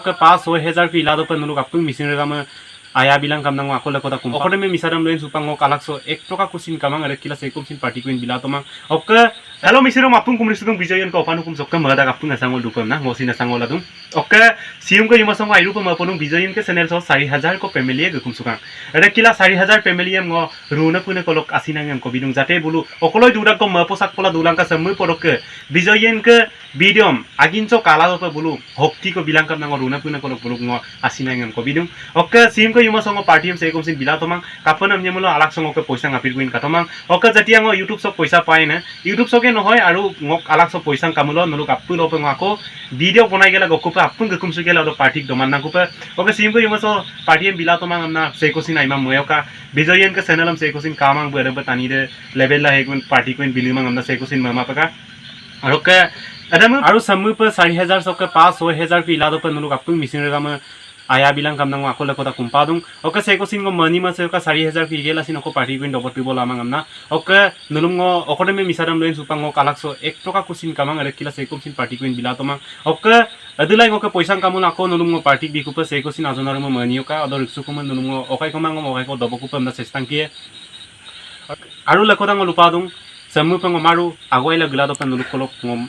ke 5-6,000 pila do penuluk apung misin rama ayah bilang kamnang aku lah kota kum. Okode me misaram loin supang ngok alakso 1 toka kusin kamang ada kila sekum sin party kuin bila tomang. Oke, hello misiram apung kum risudung bijayan ko apanu kum sokka mada apung asangol dupam na ngosin asangol adung. Oke, sium ko yumasong airu pam apunung bijayan ke channel so 4,000 ko family ge kum sukang. Ada kila 4,000 family em ngo runa pune kolok asinang em ko bidung jate bulu okoloi durak ko maposak pola dulang ka samui porok ke bijayan ke bidiom agin so kala do bulu hokti ko bilang kam nang runa pune kolok bulu ngo asinang em ko bidung. Oke, sium ko yuma songo party em sekum sin bila tomang kapon am nyemulo alak songo ke poisa ngapir kuin katomang. Oke, jatia ngo YouTube sok poisa pae na YouTube soke nohoy aru ngok alak sok poisa kamulo nuluk apun ope ngako video bonai gela gokupa apun gekum sugela do party doman na kupa. Oke, sium ko yuma so party em bila tomang amna sekosin aima moyoka bijoyen ke channel am sekosin kamang bere batani de level la hekun party kuin bilimang amna sekosin mama paka. Oke, aru samui per 4,000 soke 5-6,000 pila do penuluk apung misin rama ayah bilang kamnang aku lah kota kumpadung. Oke, saya kosin ngo money mas oke 4,000 pigela sin aku party kuin dobot pibo lamang amna. Oke, nulung ngo okode me misaram loin supang ngo kalakso 1 toka kusin kamang ada kila sekum sin party kuin bila tomang. Oke, adulai ngo ke poisang kamu aku nulung ngo party bi kupa saya kosin azonar mo money oka ador iksu kuman nulung ngo okai kamang ngo okai ko dobot kupa amna sestang kie. Aru lah kota ngo lupadung samu pang maru agwai la gila do pan nuluk kolok ngom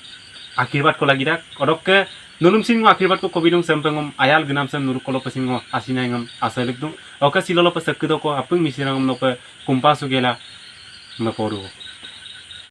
akirbat ko lagi dak. Oke, nulum sin ngo akirbat ko kobidung sampengom ayal gnam sam nuruk kolo pasing ngo asina ngam asalek dung. Oke, silolo pa sakdo ko apung misirang no pa kumpasu gela maporu.